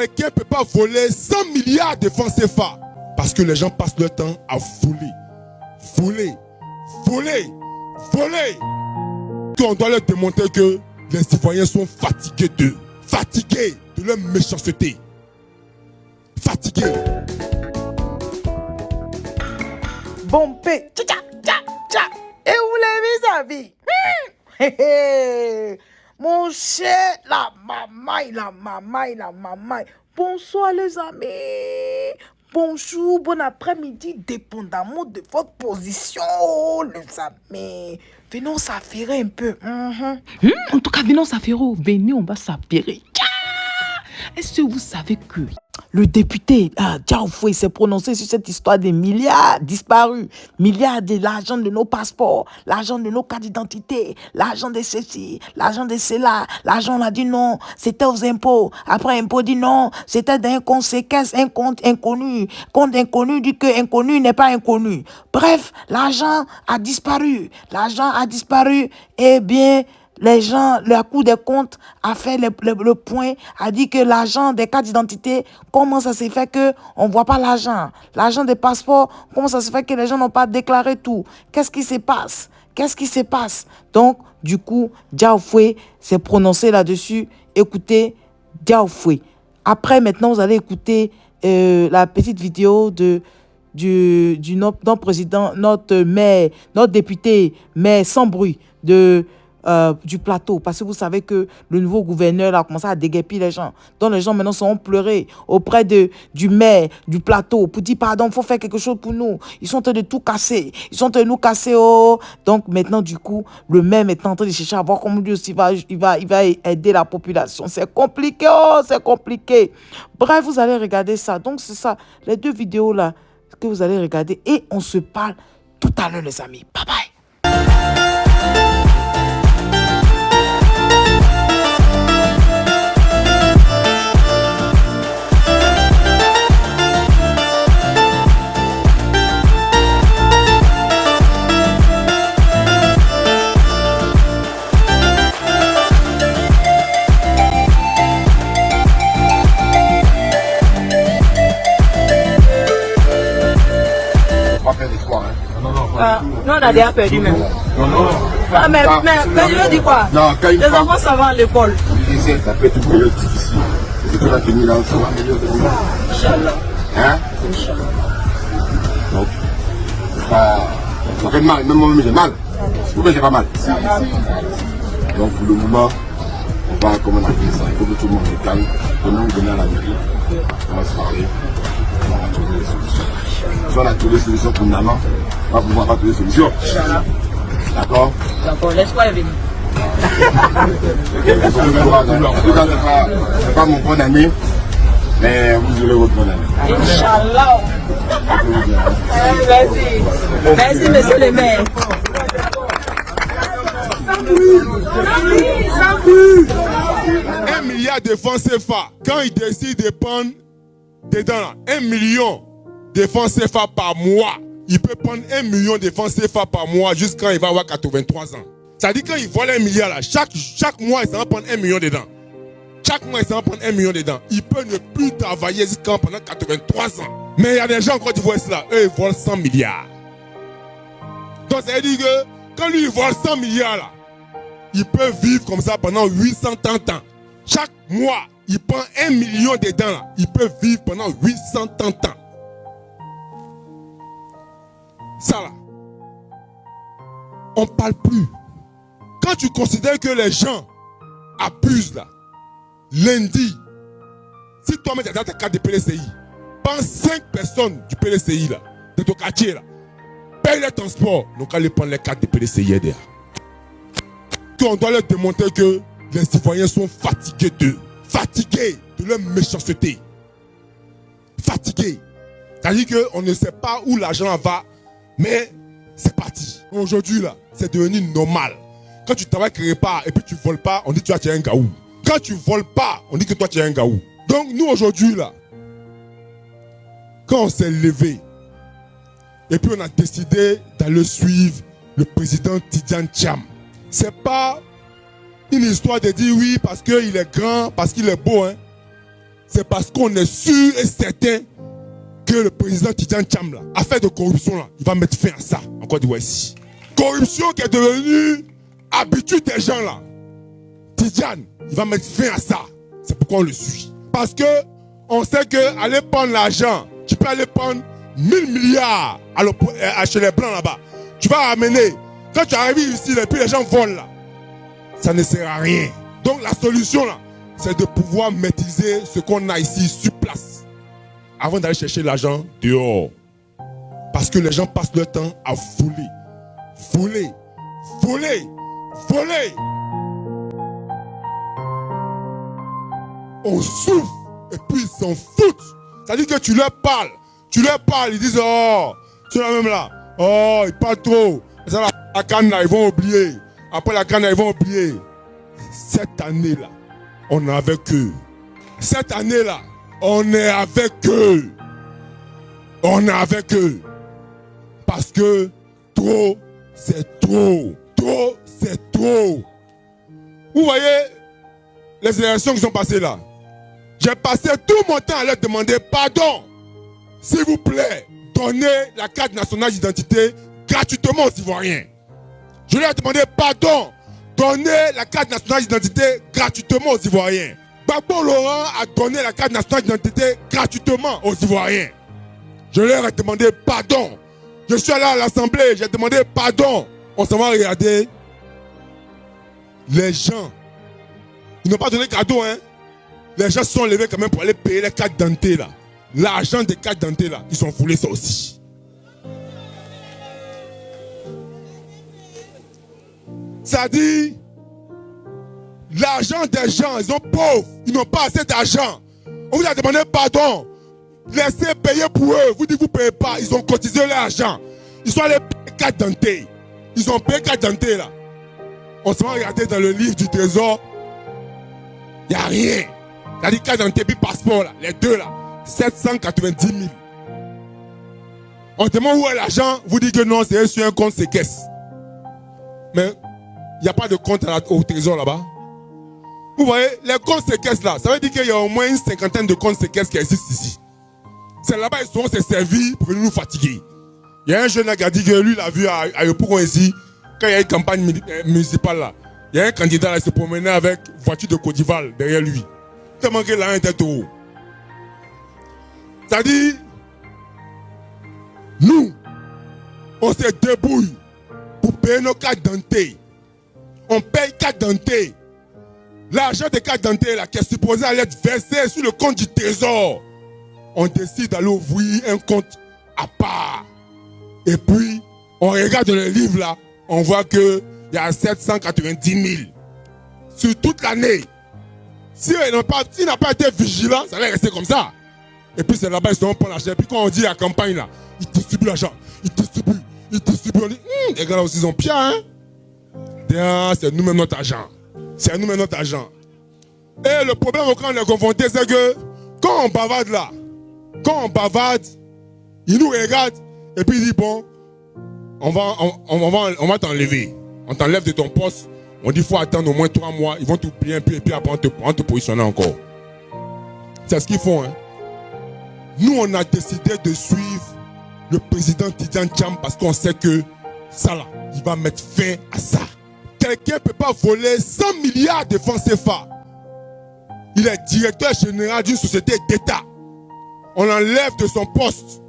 quelqu'un ne peut pas voler 100 milliards de francs CFA. Parce que les gens passent leur temps à voler. On doit leur démontrer que les citoyens sont fatigués d'eux. Fatigués de leur méchanceté. Fatigués. Bompé. Et où les vis-à-vis? Mon cher, la mamaille. Bonsoir les amis. Bonjour, bon après-midi, dépendamment de votre position, les amis. Venons s'affairer un peu. En tout cas, venons s'affairer. Venez, on va s'affairer. Est-ce que vous savez que le député Diaoufoué s'est prononcé sur cette histoire des milliards disparus, milliards de l'argent de nos passeports, l'argent de nos cartes d'identité, l'argent de ceci, l'argent de cela, l'argent on a dit non, c'était aux impôts, après impôts dit non, c'était d'un compte séquestre, un compte inconnu dit que inconnu n'est pas inconnu. Bref, l'argent a disparu, eh bien, les gens, la Cour des comptes a fait le point, a dit que l'argent des cartes d'identité, comment ça se fait qu'on ne voit pas l'argent? L'argent des passeports, comment ça se fait que les gens n'ont pas déclaré tout? Qu'est-ce qui se passe? Donc, du coup, Diaoufoué s'est prononcé là-dessus. Écoutez, Diaoufoué. Après, maintenant, vous allez écouter la petite vidéo du notre président, notre maire, notre député, maire sans bruit du plateau, parce que vous savez que le nouveau gouverneur a commencé à déguerpir les gens. Donc les gens maintenant sont pleurés auprès du maire du plateau pour dire pardon, il faut faire quelque chose pour nous. Ils sont en train de tout casser. Ils sont en train de nous casser. Oh. Donc maintenant du coup, le maire est en train de chercher à voir comment lui aussi il va aider la population. C'est compliqué, c'est compliqué. Bref, vous allez regarder ça. Donc c'est ça, les deux vidéos là que vous allez regarder et on se parle tout à l'heure les amis. Bye bye. Non, on a déjà perdu même. Ah, mais je dis quoi? Non, les enfants s'en vont à l'école. Ça peut être une période difficile. C'est que la tenue là, on va améliorer. Inch'Allah. Hein? Inch'Allah. Donc, ça fait mal, même moi j'ai mal. Vous j'ai pas mal. Donc pour le moment, on va comment on appelle ça, il faut que tout le monde se calme. Demain, vous venez à la mairie, on va se parler, on va trouver des solutions. Si on a trouvé des solutions pour Naman, on va pouvoir pas trouver des solutions. D'accord? D'accord, l'espoir est venu. C'est pas mon bon ami, mais vous aurez votre bon ami. Inch'Allah. Merci, monsieur le maire. 1 milliard de francs CFA, quand il décide de prendre dedans 1 million de francs CFA par mois, il peut prendre 1 million de francs CFA par mois jusqu'à il va avoir 83 ans. Ça dit quand il vole 1 milliard là, chaque mois il s'en va prendre 1 million dedans. Chaque mois il s'en va prendre 1 million dedans. Il peut ne plus travailler jusqu'à pendant 83 ans. Mais il y a des gens en Côte d'Ivoire là, eux ils volent 100 milliards. Donc ça veut dire que quand lui il vole 100 milliards là, il peut vivre comme ça pendant 830 ans. Chaque mois, il prend 1 million dedans là, il peut vivre pendant 830 ans. Ça là, on ne parle plus. Quand tu considères que les gens abusent là, lundi, si toi-même tu as ta carte de PLCI, prends 5 personnes du PLCI là, de ton quartier là, paye le transport, donc allez prendre les cartes de PLCI derrière. On doit leur démontrer que les citoyens sont fatigués d'eux, fatigués de leur méchanceté, fatigués. C'est-à-dire qu'on ne sait pas où l'argent va, mais c'est parti. Aujourd'hui là, c'est devenu normal. Quand tu travailles quelque part et puis tu voles pas, on dit que tu es un gaou. Quand tu voles pas, on dit que toi tu es un gaou. Donc nous aujourd'hui là, quand on s'est levé et puis on a décidé d'aller suivre le président Tidjane Thiam, c'est pas une histoire de dire oui parce qu'il est grand, parce qu'il est beau. Hein. c'est parce qu'on est sûr et certain que le président Tidjane Thiam, là, affaire de corruption, là, il va mettre fin à ça en Côte d'Ivoire ici. Corruption qui est devenue habitude des gens là. Tidjane, il va mettre fin à ça. C'est pourquoi on le suit. Parce que on sait que aller prendre l'argent, tu peux aller prendre 1000 milliards chez les blancs là-bas. Tu vas ramener. Quand tu arrives ici, et puis les gens volent là. Ça ne sert à rien. Donc la solution là, c'est de pouvoir maîtriser ce qu'on a ici sur place. Avant d'aller chercher l'argent dehors. Parce que les gens passent leur temps à voler. Voler. Voler. Voler. On souffre et puis ils s'en foutent. C'est-à-dire que tu leur parles, ils disent oh, c'est la même là, oh, ils parlent trop. Ça, la canne là, ils vont oublier. Après la canne là, ils vont oublier. Cette année là, on est avec eux. Cette année là, on est avec eux. On est avec eux. Parce que trop, c'est trop. Trop, c'est trop. Vous voyez les élections qui sont passées là. J'ai passé tout mon temps à leur demander pardon. S'il vous plaît, donnez la carte nationale d'identité gratuitement aux Ivoiriens. Je leur ai demandé pardon. Donnez la carte nationale d'identité gratuitement aux Ivoiriens. Gbagbo Laurent a donné la carte nationale d'identité gratuitement aux Ivoiriens. Je leur ai demandé pardon. Je suis allé à l'Assemblée, j'ai demandé pardon. On s'en va regarder. Les gens, ils n'ont pas donné cadeau, hein. Les gens se sont levés quand même pour aller payer les cartes d'identité là. L'argent des cartes d'identité là, ils sont foulés ça aussi. Ça dit, l'argent des gens, ils sont pauvres, ils n'ont pas assez d'argent. On vous a demandé pardon. Laissez payer pour eux. Vous dites que vous ne payez pas, ils ont cotisé l'argent. Ils sont allés payer cartes d'identité. Ils ont payé cartes d'identité là. On se va regarder dans le livre du trésor. Il n'y a rien. C'est-à-dire carte d'identité puis passeport là, les deux là, 790 000. On demande où est l'argent, vous dites que non, c'est sur un compte séquestre. Mais il n'y a pas de compte au trésor là-bas. Vous voyez, les comptes séquestres là, ça veut dire qu'il y a au moins une cinquantaine de comptes séquestres qui existent ici. C'est là-bas ils sont servis pour nous fatiguer. Il y a un jeune qui a dit que lui, il a vu à Yopougon ici, quand il y a une campagne municipale là, il y a un candidat là qui se promenait avec voiture de Côte d'Ivoire derrière lui. Tellement que là, un était haut. C'est-à-dire, nous, on se débrouille pour payer nos cartes d'identité. On paye cartes d'identité. L'argent des cartes d'identité là, qui est supposé aller être versé sur le compte du trésor, on décide d'aller ouvrir un compte à part. Et puis, on regarde le livre là, on voit qu'il y a 790 000 sur toute l'année. S'il n'a pas été vigilant, ça allait rester comme ça. Et puis c'est là-bas, ils se prendre l'argent. Et puis quand on dit la campagne là, ils distribuent l'argent. Ils distribuent. On dit, les gars là aussi, ils ont pire, hein. C'est nous-mêmes notre argent. C'est nous-mêmes notre argent. Et le problème quand on est confronté, c'est que quand on bavarde là, ils nous regardent et puis ils disent bon, on va t'enlever. On t'enlève de ton poste. On dit qu'il faut attendre au moins 3 mois. Ils vont t'oublier un peu et puis après on te positionner encore. C'est ce qu'ils font. Hein. Nous, on a décidé de suivre le président Tidjane Thiam parce qu'on sait que ça là, il va mettre fin à ça. Quelqu'un ne peut pas voler 100 milliards de francs CFA. Il est directeur général d'une société d'État. On l'enlève de son poste.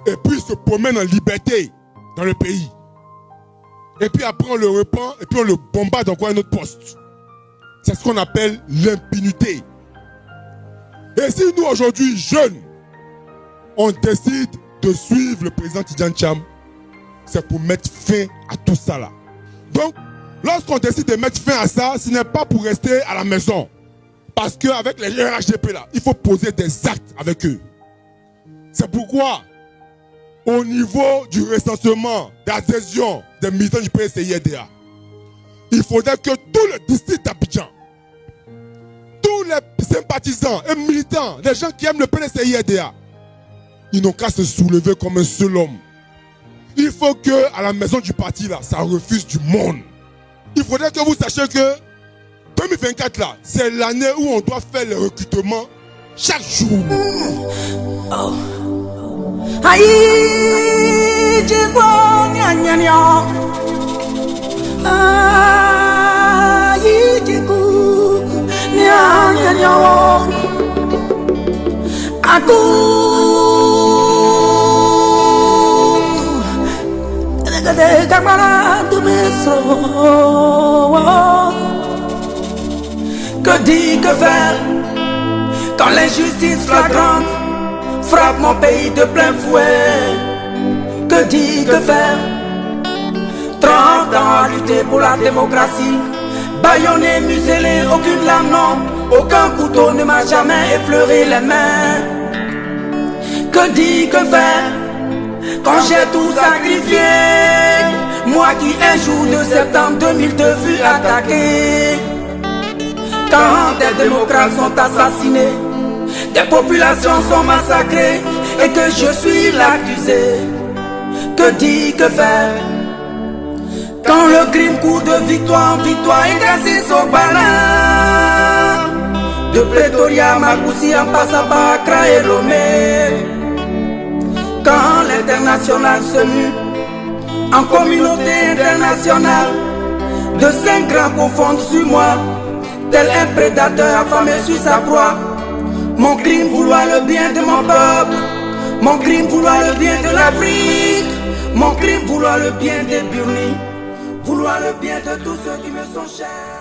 Et puis il se promène en liberté dans le pays. Et puis après on le reprend et puis on le bombarde encore à un autre poste. C'est ce qu'on appelle l'impunité. Et si nous aujourd'hui, jeunes, on décide de suivre le président Tidjane Thiam, c'est pour mettre fin à tout ça là. Donc, lorsqu'on décide de mettre fin à ça, ce n'est pas pour rester à la maison. Parce qu'avec les RHDP là, il faut poser des actes avec eux. C'est pourquoi, au niveau du recensement d'adhésion des militants du PSCI-RDA, il faudrait que tout le district d'Abidjan, tous les sympathisants et militants, les gens qui aiment le PSCI-RDA, ils n'ont qu'à se soulever comme un seul homme. Il faut que à la maison du parti là, ça refuse du monde. Il faudrait que vous sachiez que 2024 là, c'est l'année où on doit faire le recrutement Chaque jour. Aïe, j'ai quoi, gna gna gna. Aïe, j'ai quoi, gna gna gna. Aku, de camarades de mes que dit, que faire quand l'injustice flagrante frappe mon pays de plein fouet? Que dit, que faire? 30 ans à lutter pour la démocratie, bâillonné, muselé, aucune lame, non, aucun couteau ne m'a jamais effleuré les mains. Que dit, que faire quand j'ai tout sacrifié? Moi qui un jour de septembre 2002 fus attaqué. Quand des démocrates sont assassinés, des populations sont massacrées et que je suis l'accusé. Que dit, que faire quand le crime court de victoire en victoire et cassé son balin? De Pretoria à Makoussi en passant par Accra et Lomé. Quand l'international se mue en communauté internationale, de 5 grands confondent sur moi, tel un prédateur affamé sur sa proie. Mon crime vouloir le bien de mon peuple, mon crime vouloir le bien de l'Afrique, mon crime vouloir le bien des Burnis, vouloir le bien de tous ceux qui me sont chers.